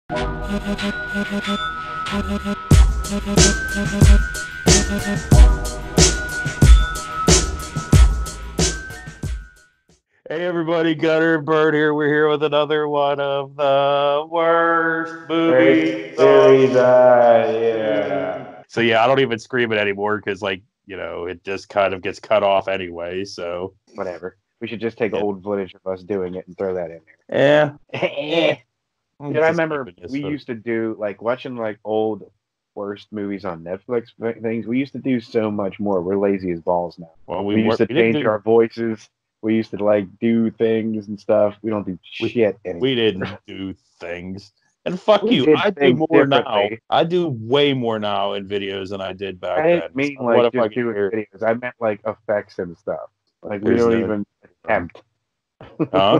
Hey everybody, Gunner and Bird here. We're here with another one of the worst movies. Series, yeah. So yeah, I don't even scream it anymore because, like, it just kind of gets cut off anyway. So Whatever. We should just take old footage of us doing it and throw that in yeah. there. Dude, I remember we used to do watching old worst movies on Netflix things. We used to do so much more. We're lazy as balls now. Well, we used to change our voices. We used to do things and stuff. We don't do shit anymore. We didn't do things. And fuck you, I do more now. I do way more now in videos than I did back then. I didn't mean just doing videos. I meant effects and stuff. We don't even attempt. Huh?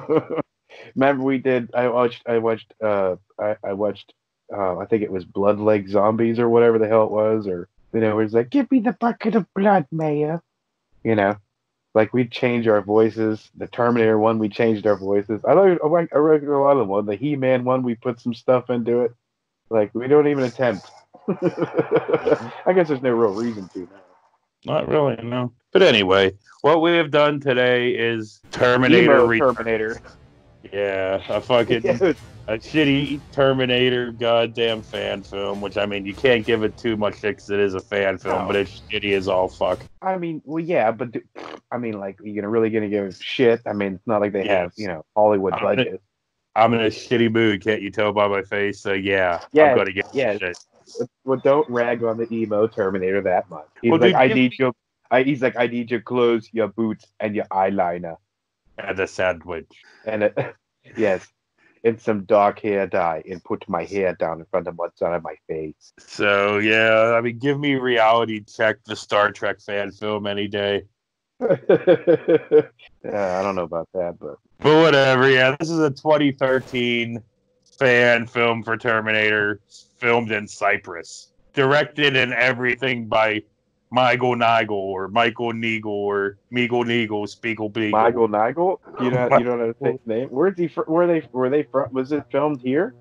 Remember we did? I watched. I think it was Blood Lake Zombies or whatever the hell it was, or where it's like, give me the bucket of blood, Maya. We'd change our voices. The Terminator one, we changed our voices. I reckon a lot of them. The He-Man one, we put some stuff into it. We don't even attempt. I guess there's no real reason to now. Not really, no. But anyway, what we have done today is Terminator. Terminator. Yeah, a shitty Terminator goddamn fan film, which, I mean, you can't give it too much shit because it is a fan film, but it's shitty as all fuck. I mean, well, yeah, but, you're really going to give shit? I mean, it's not like they have, Hollywood budget. I'm in a shitty mood, can't you tell by my face? So, yeah, I'm going to get shit. Well, don't rag on the emo Terminator that much. He's I need your clothes, your boots, and your eyeliner. And a sandwich. And yes, and some dark hair dye, and put my hair down in front of what's on my face. So, yeah, I mean, give me Reality Check, the Star Trek fan film any day. I don't know about that, but whatever, yeah, this is a 2013 fan film for Terminator, filmed in Cyprus. Directed and everything by Michael Nigel or Michael Neagle or Meagle Neagle, Spiegel Beagle. Michael Nigel? You don't know his name? Where's he? Were they from? Was it filmed here?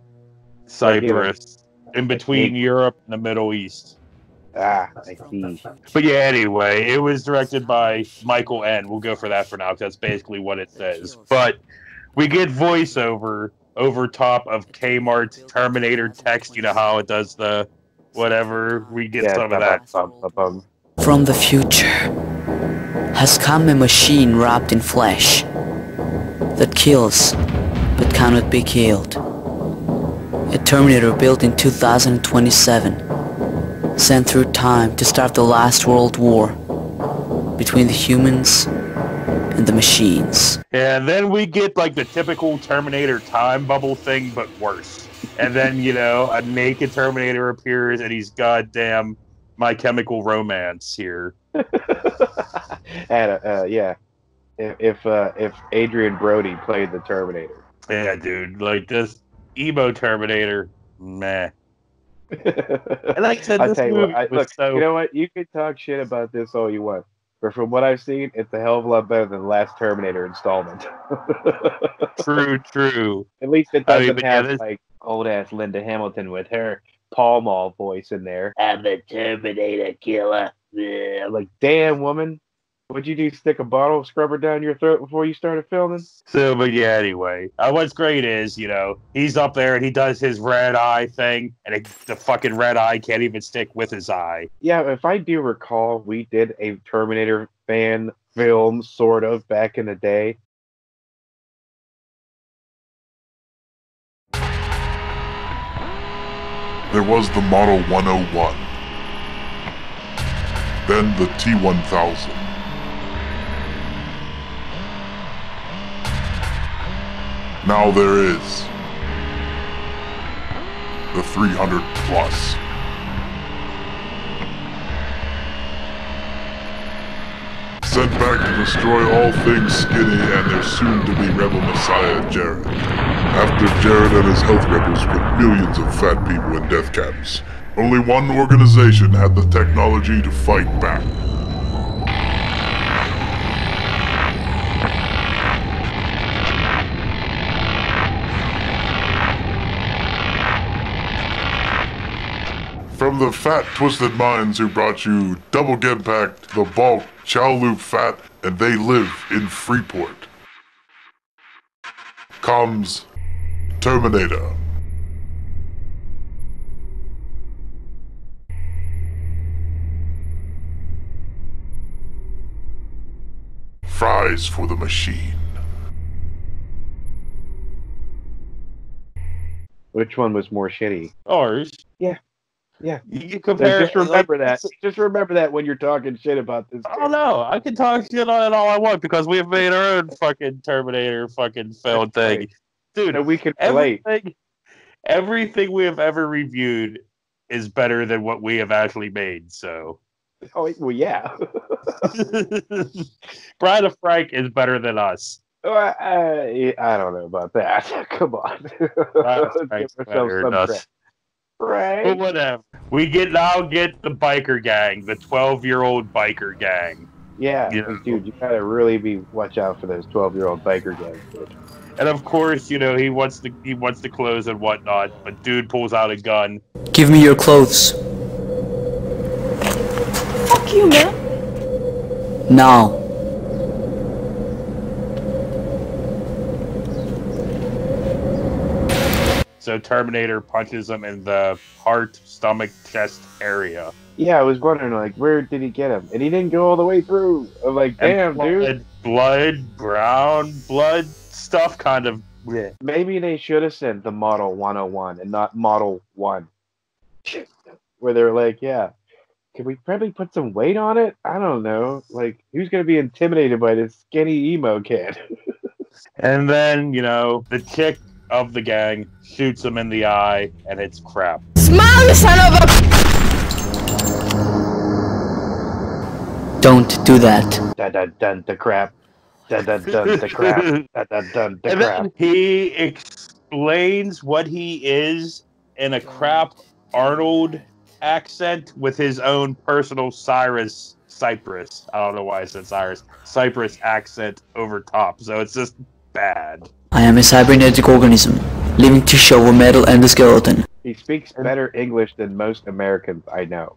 Cyprus, in between Europe and the Middle East. Ah, I see. But yeah, anyway, it was directed by Michael N. We'll go for that for now because that's basically what it says. But we get voiceover over top of Kmart's Terminator text. You know how it does the whatever? We get some of that. From the future has come a machine wrapped in flesh that kills but cannot be killed. A Terminator built in 2027, sent through time to start the last world war between the humans and the machines. And then we get the typical Terminator time bubble thing, but worse. And then, a naked Terminator appears and he's goddamn My Chemical Romance here. And if Adrian Brody played the Terminator. Yeah, dude, this emo Terminator, meh. And like I said, I'll tell you what, you know what? You can talk shit about this all you want, but from what I've seen, it's a hell of a lot better than the last Terminator installment. True. At least it doesn't have old ass Linda Hamilton with her Pall Mall voice in there. I'm a Terminator killer. Yeah, damn woman, what'd you do? Stick a bottle scrubber down your throat before you started filming? So, but yeah, anyway, what's great is he's up there and he does his red eye thing, and the fucking red eye can't even stick with his eye. Yeah, if I do recall, we did a Terminator fan film sort of back in the day. There was the Model 101, then the T-1000. Now there is the 300 Plus. Sent back to destroy all things skinny and their soon-to-be rebel messiah, Jared. After Jared and his health rebels put millions of fat people in death camps, only one organization had the technology to fight back. From the fat, twisted minds who brought you Double Get Packed, The Bulk, Chow Loop Fat, and They Live in Freeport, comes Terminator. Fries for the machine. Which one was more shitty? Ours. Yeah. Yeah. You can So compare. just remember like, that. Just remember that when you're talking shit about this. Oh no, I can talk shit on it all I want because we have made our own fucking Terminator fucking film thing. Right. Dude, So we can relate. everything we have ever reviewed is better than what we have actually made, so. Oh, well, yeah. Bride of Frank is better than us. I don't know about that. Come on. Bride of Give Frank's ourselves better some than credit. us. Right. But whatever. We now get the biker gang, the 12-year-old biker gang. Yeah, You 'cause, know. dude, you gotta really watch out for those 12-year-old biker gangs, dude. And of course, he wants the clothes and whatnot, but dude pulls out a gun. Give me your clothes. Fuck you, man. Now. So Terminator punches him in the heart, stomach, chest area. Yeah, I was wondering, like, where did he get him? And he didn't go all the way through. I'm like, damn, dude. Brown blood stuff, kind of. Bleh. Maybe they should have sent the Model 101 and not Model 1. Where they're like, yeah, can we probably put some weight on it? I don't know. Like, who's going to be intimidated by this skinny emo kid? And then, the chick of the gang shoots him in the eye, and it's crap. Smile, you son of a... Don't do that. Dun dun dun the crap. Dun dun dun the crap. Dun dun dun the And crap. then he explains what he is in a crap Arnold accent with his own personal Cyprus. I don't know why I said Cyprus accent over top. So it's just bad. I am a cybernetic organism, living tissue of metal and a skeleton. He speaks better English than most Americans I know.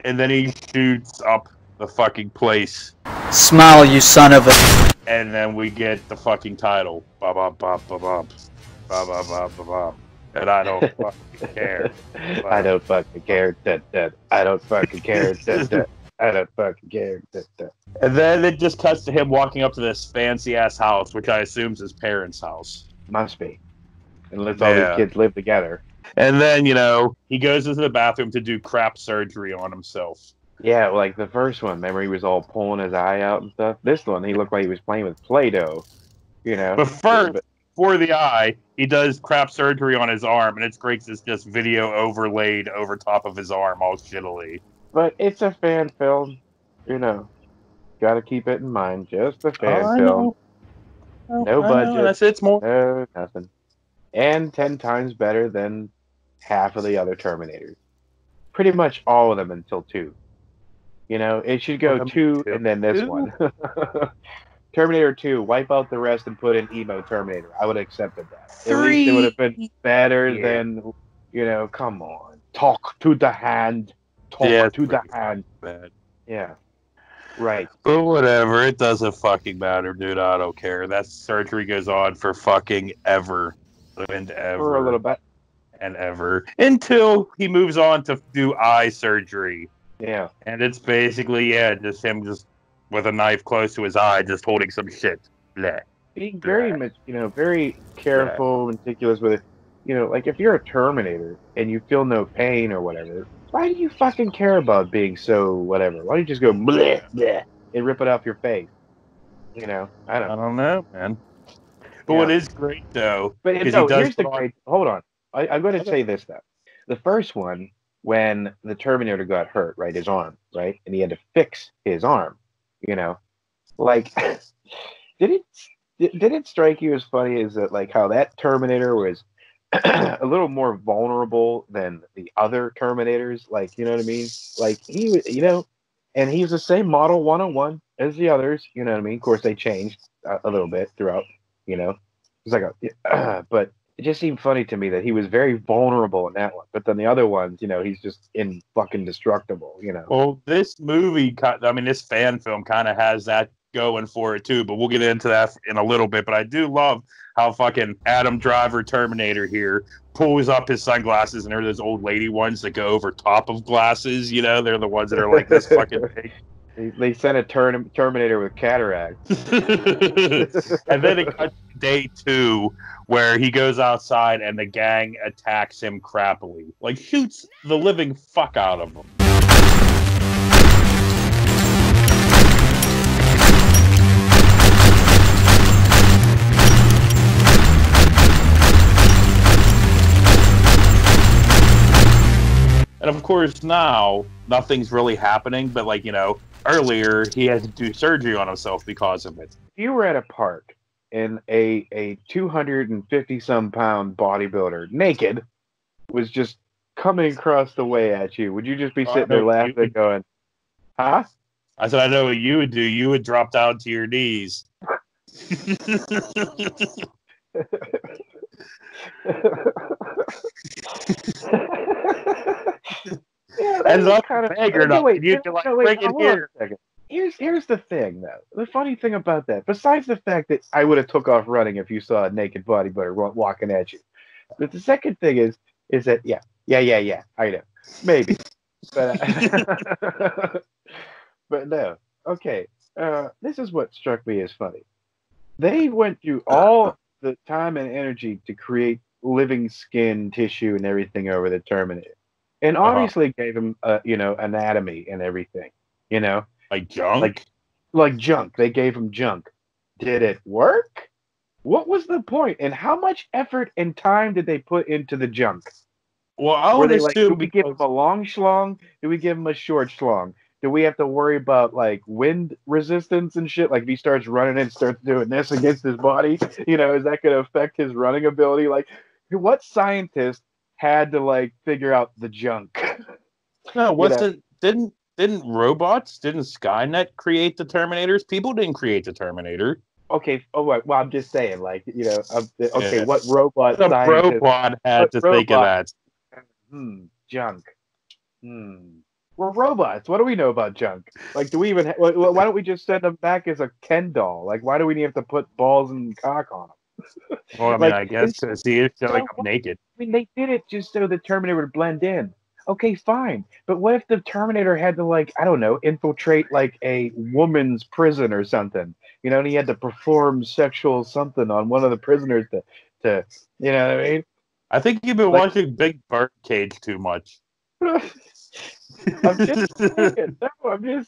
And then he shoots up the fucking place. Smile, you son of a... And then we get the fucking title. Ba ba ba ba ba. Ba ba ba ba ba. And I don't fucking care. I don't fucking care. Dun, dun. I don't fucking care. Dun, dun. I don't fucking care. Dun, dun. And then it just cuts to him walking up to this fancy ass house, which I assume is his parents' house. Must be. Unless all these kids live together. And then, he goes into the bathroom to do crap surgery on himself. Yeah, like the first one. Remember he was all pulling his eye out and stuff? This one, he looked like he was playing with Play-Doh. But first, for the eye, he does crap surgery on his arm, and it's great. It's just video overlaid over top of his arm all shittily. But it's a fan film. Gotta keep it in mind. Just a fan film. No budget. That's it's more. No, nothing. And 10 times better than half of the other Terminators. Pretty much all of them until 2. It should go 2 and then this one. Terminator 2, wipe out the rest and put in Emo Terminator. I would have accepted that. 3. At least it would have been better than, come on. Talk to the hand. Talk to the hand. Bad. Yeah. Right. But whatever, it doesn't fucking matter, dude. I don't care. That surgery goes on for fucking ever. And ever. For a little bit. And ever. Until he moves on to do eye surgery. Yeah. And it's basically, just him just with a knife close to his eye, just holding some shit. Bleh. Being very much, very careful, meticulous with it. Like if you're a Terminator and you feel no pain or whatever, why do you fucking care about being so whatever? Why don't you just go bleh, bleh, and rip it off your face? I don't know, man. But what is great though, but here's the great. Hold on, I'm going to say this though. The first one, when the Terminator got hurt, right, his arm, right, and he had to fix his arm, like, did it strike you as funny as that, like how that Terminator was a little more vulnerable than the other Terminators, like, you know what I mean? Like he was, and he was the same Model 101 as the others, you know what I mean? Of course, they changed a little bit throughout, It's like but it just seemed funny to me that he was very vulnerable in that one, but then the other ones, he's just in fucking destructible. Well, this movie, I mean, this fan film kind of has that going for it too, but we'll get into that in a little bit. But I do love how fucking Adam Driver Terminator here pulls up his sunglasses, and they're those old lady ones that go over top of glasses. They're the ones that are like this fucking big. They sent a Terminator with cataracts. And then it cuts to day 2 where he goes outside and the gang attacks him crappily. Like, shoots the living fuck out of him. And of course now, nothing's really happening, but like, earlier he had to do surgery on himself because of it. If you were at a park and a 250-some pound bodybuilder, naked, was just coming across the way at you, would you just be sitting there laughing and going, huh? I said, I know what you would do. You would drop down to your knees. Yeah, and that's kind of big or not. Wait, you can bring it here. Here's the thing, though. The funny thing about that, besides the fact that I would have took off running if you saw a naked bodybuilder walking at you, but the second thing is that yeah, I know, maybe, but but no. Okay, this is what struck me as funny. They went through all the time and energy to create living skin tissue and everything over the Terminator. And obviously gave him, anatomy and everything, Like junk? Like junk. They gave him junk. Did it work? What was the point? And how much effort and time did they put into the junk? Well, I would assume... do we give him a long schlong? Do we give him a short schlong? Do we have to worry about, like, wind resistance and shit? Like, if he starts running and starts doing this against his body, is that going to affect his running ability? Like, what scientist had to like figure out the junk? No, didn't robots, didn't Skynet create the Terminators? People didn't create the Terminator. Okay, well, I'm just saying, like, what robot the scientist? Robot had to think of that. Junk. We're robots. What do we know about junk? Like, do we even? Why don't we just send them back as a Ken doll? Like, why do we have to put balls and cock on them? Well, I mean, I guess to see it showing up naked. I mean, they did it just so the Terminator would blend in. Okay, fine. But what if the Terminator had to, like, I don't know, infiltrate, like, a woman's prison or something? And he had to perform sexual something on one of the prisoners to you know what I mean? I think you've been watching Big Birdcage too much. I'm just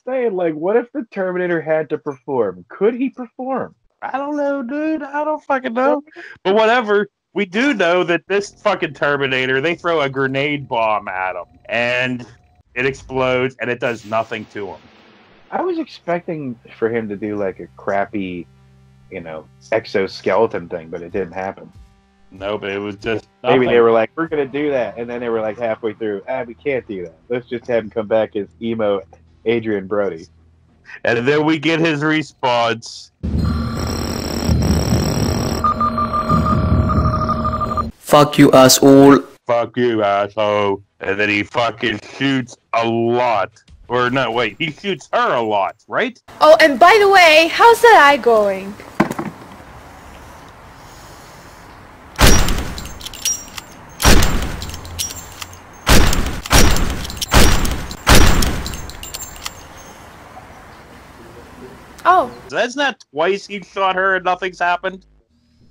saying, like, what if the Terminator had to perform? Could he perform? I don't know, dude. I don't fucking know. But whatever. We do know that this fucking Terminator, they throw a grenade bomb at him, and it explodes, and it does nothing to him. I was expecting for him to do, like, a crappy, exoskeleton thing, but it didn't happen. No, but it was just nothing. Maybe they were like, we're going to do that, and then they were like halfway through, we can't do that. Let's just have him come back as emo Adrian Brody. And then we get his response. Fuck you, asshole. Fuck you, asshole. And then he fucking shoots a lot. Or no, wait, he shoots her a lot, right? Oh, and by the way, how's that eye going? Oh. That's not twice he shot her and nothing's happened.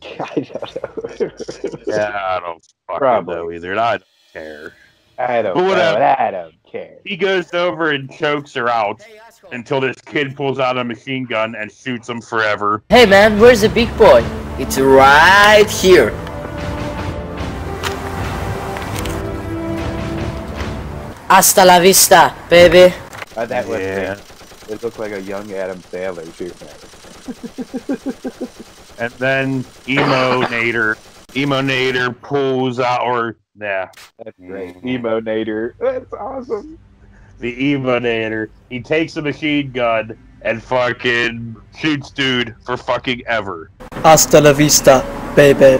I don't know. Yeah, I don't fucking know either. And I don't care. I don't care. He goes over and chokes her out until this kid pulls out a machine gun and shoots him forever. Hey man, where's the big boy? It's right here. Hasta la vista, baby. That was it looked like a young Adam Sandler shooting at it. And then Emo-Nator pulls out, or yeah. That's great. Emo-Nator. That's awesome. The Emo-Nator. He takes a machine gun and fucking shoots dude for fucking ever. Hasta la vista, baby.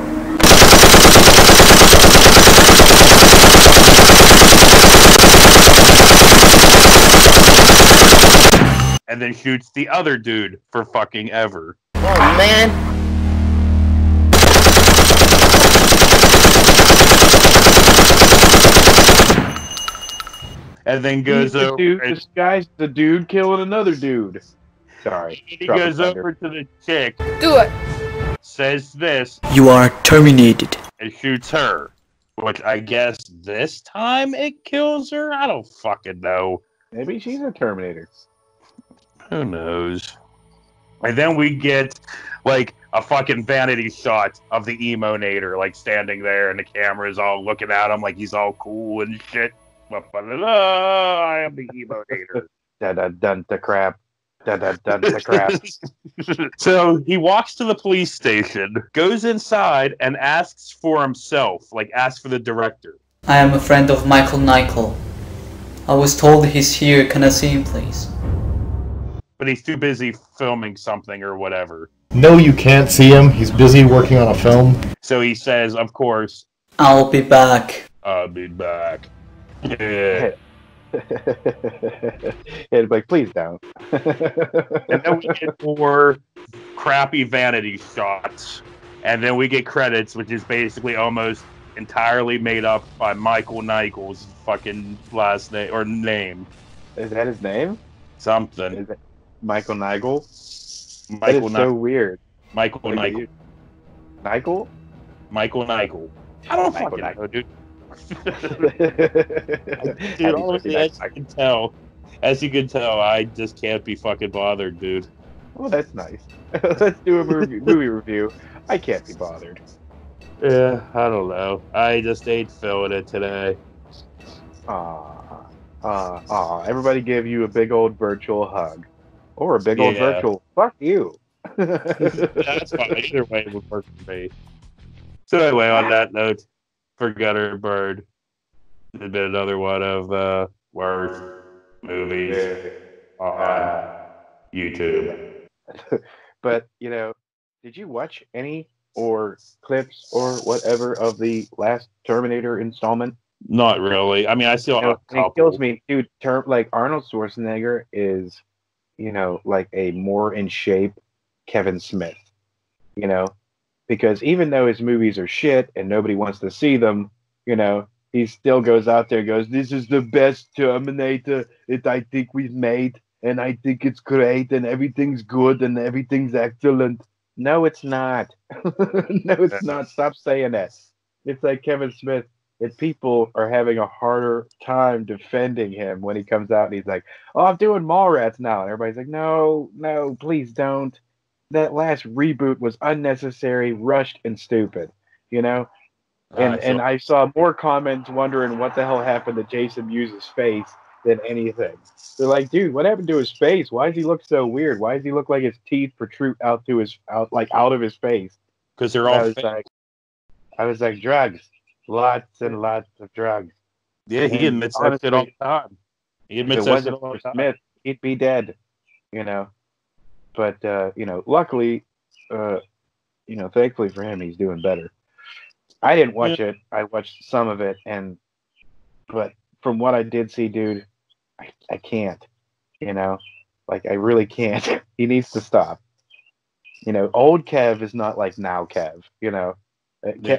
And then shoots the other dude for fucking ever. Oh, man. And then goes over. This guy's the dude killing another dude. Sorry. He goes over to the chick. Do it. Says this. You are terminated. And shoots her. Which I guess this time it kills her? I don't fucking know. Maybe she's a Terminator. Who knows? And then we get, like, a fucking vanity shot of the Emo-nator, like, standing there, and the camera's all looking at him like he's all cool and shit. I am the Emo-nator. Da-da-dun-da crap. Da-da-dun-da crap. So he walks to the police station, goes inside, and asks for himself, like, asks for the director. I am a friend of Michael Nichol. I was told he's here. Can I see him, please? But he's too busy filming something or whatever. No, you can't see him. He's busy working on a film. So he says, of course, I'll be back. I'll be back. Yeah. And like, please don't. And then we get more crappy vanity shots. And then we get credits, which is basically almost entirely made up by Michael Nichol's fucking last name, or name. Is that his name? Something. Is it Michael Nigel? Michael That is so weird. Michael Nichol. Nigel? Michael Nichol. I don't fucking know, dude. Dude, honestly, as you can tell, I just can't be fucking bothered, dude. Well, that's nice. Let's do a movie review. I can't be bothered. Yeah, I don't know. I just ain't feeling it today. Everybody give you a big old virtual hug. Or a big old virtual fuck you. That's fine. Either way it would work for me. So anyway, on that note, for Gutter Bird, it's been another one of worst movies on YouTube. But, you know, did you watch any or clips or whatever of the last Terminator installment? Not really. I mean, I still have a couple. It kills me, dude. Like Arnold Schwarzenegger is, you know, like a more in shape Kevin Smith, you know, because even though his movies are shit and nobody wants to see them, you know, he still goes out there and goes, "This is the best Terminator that I think we've made, and I think it's great, and everything's good, and everything's excellent." No, it's not. No, it's not. Stop saying that. It's like Kevin Smith. That people are having a harder time defending him when he comes out and he's like, "Oh, I'm doing Mallrats now," and everybody's like, "No, no, please don't." That last reboot was unnecessary, rushed, and stupid. You know. And I saw more comments wondering what the hell happened to Jason Mewes' face than anything. They're like, "Dude, what happened to his face? Why does he look so weird? Why does he look like his teeth protrude out of his face?" Because they're all I was like, drugs. Lots and lots of drugs. Yeah, he admits that shit all the time. He admits that shit all the time. Smith, he'd be dead, you know. But you know, luckily, you know, thankfully for him, he's doing better. I didn't watch it. I watched some of it, but from what I did see, dude, I can't. You know, like I really can't. He needs to stop. You know, old Kev is not like now Kev. You know.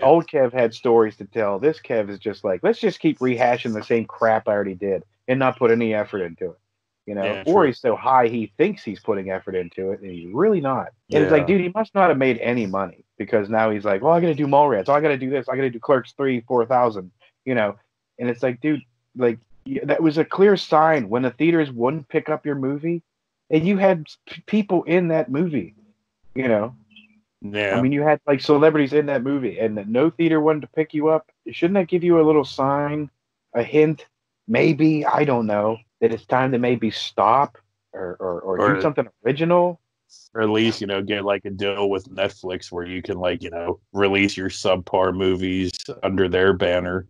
Old Kev had stories to tell. This Kev is just like, let's just keep rehashing the same crap I already did and not put any effort into it. You know, or he's so high he thinks he's putting effort into it and he's really not. And it's like, dude, he must not have made any money because now he's like, well, I got to do Mallrats. Oh, I got to do this. I got to do Clerks 3, 4,000. You know, and it's like, dude, like that was a clear sign when the theaters wouldn't pick up your movie and you had people in that movie. You know. Yeah. I mean, you had like celebrities in that movie, and no theater wanted to pick you up. Shouldn't that give you a little sign, a hint, maybe, I don't know, that it's time to maybe stop or do something original? Or at least, you know, get like a deal with Netflix where you can like, you know, release your subpar movies under their banner.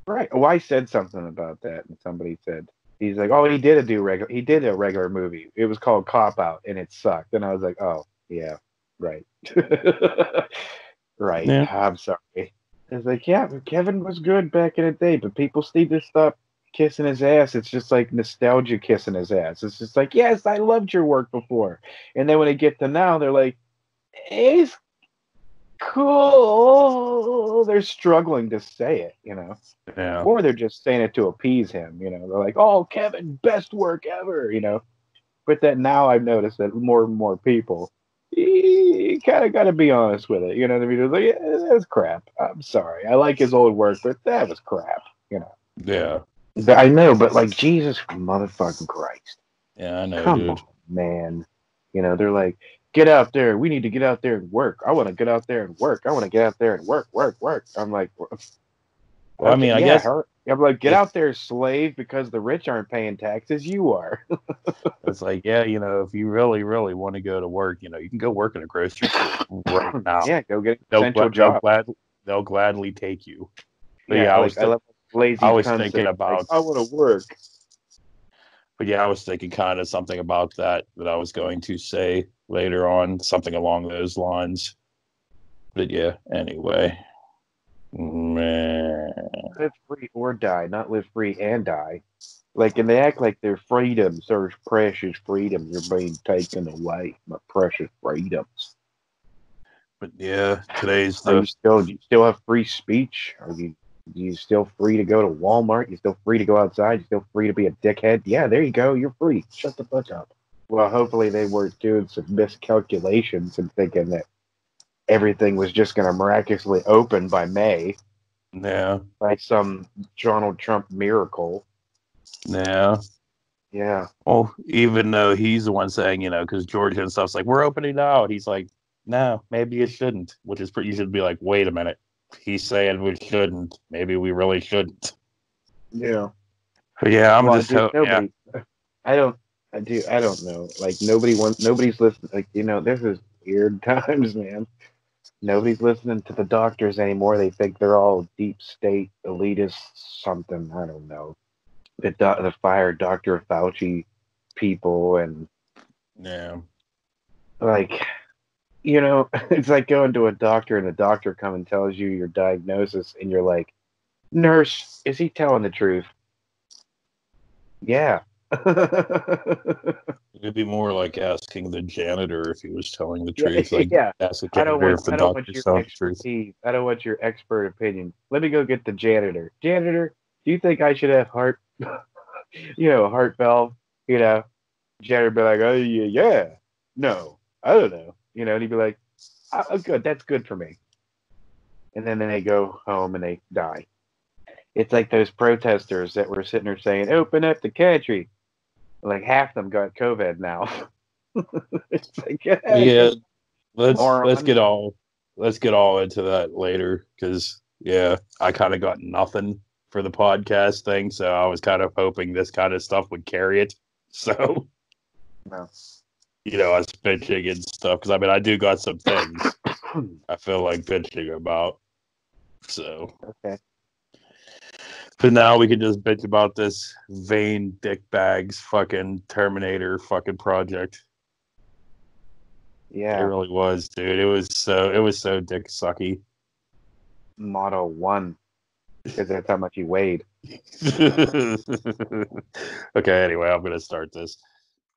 Right. Oh, I said something about that, and somebody said, he's like, oh, he did a regular movie. It was called Cop Out, and it sucked. And I was like, oh, yeah. Right. Right. Yeah. I'm sorry. It's like, yeah, Kevin was good back in the day, but people need to stop kissing his ass. It's just like nostalgia kissing his ass. It's just like, yes, I loved your work before. And then when they get to now, they're like, he's cool. They're struggling to say it, Yeah. or they're just saying it to appease him. They're like, oh, Kevin, best work ever. But that now I've noticed that more and more people, you kind of got to be honest with it. You know what I mean? It's like, yeah, that was crap. I'm sorry. I like his old work, but that was crap. Yeah. But I know, but like, Jesus motherfucking Christ. Yeah, I know, Come dude. on, man. They're like, get out there. We need to get out there and work. I want to get out there and work. I want to get out there and work. I'm like, Well, I mean, I guess I'm like, get out there, slave, because the rich aren't paying taxes. You are. it's like, yeah, if you really, really want to go to work, you can go work in a grocery store right now. Yeah, go get an essential job. They'll gladly take you. But yeah, I love lazy. I was thinking about. Like, I want to work. But yeah, I was thinking kind of something about that I was going to say later on, something along those lines. But yeah, anyway. Man. Live free or die, not live free and die. Like, and they act like their freedoms are precious freedoms are being taken away. My precious freedoms. But yeah, today's you still have free speech? Are you still free to go to Walmart? You still free to go outside? You still free to be a dickhead? Yeah, there you go. You're free. Shut the fuck up. Well, hopefully they weren't doing some miscalculations and thinking that everything was just going to miraculously open by May. Yeah. Like some Donald Trump miracle. Yeah. Yeah. Well, even though he's the one saying, because Georgia and stuff's like, we're opening now. He's like, no, maybe it shouldn't, which is pretty, you should be like, wait a minute. He's saying we shouldn't. Maybe we really shouldn't. Yeah. But yeah, nobody. Yeah. I don't know. Like, nobody's listening. Like, this is weird times, man. Nobody's listening to the doctors anymore. They think they're all deep state elitist something. I don't know. The fired Dr. Fauci people and yeah, like, it's like going to a doctor and the doctor comes and tells you your diagnosis and you're like, nurse, is he telling the truth? Yeah. It'd be more like asking the janitor if he was telling the truth. Ask the janitor I don't want your expertise. I don't want your expert opinion. Let me go get the janitor. Janitor, do you think I should have heart heart valve? Janitor be like, oh yeah. No, I don't know. And he'd be like, oh, good, that's good for me. And then they go home and they die. It's like those protesters that were sitting there saying, open up the country. Like, half of them got COVID now. It's like, yeah, let's get all into that later, because I kind of got nothing for the podcast thing, so I was kind of hoping this kind of stuff would carry it. So, no. Us bitching and stuff, because I do got some things I feel like bitching about. So, okay. But now we can just bitch about this vain dickbags fucking Terminator fucking project. Yeah. It really was, dude. It was so dick sucky. Model 1. Because that's how much he weighed. Okay, anyway, I'm gonna start this.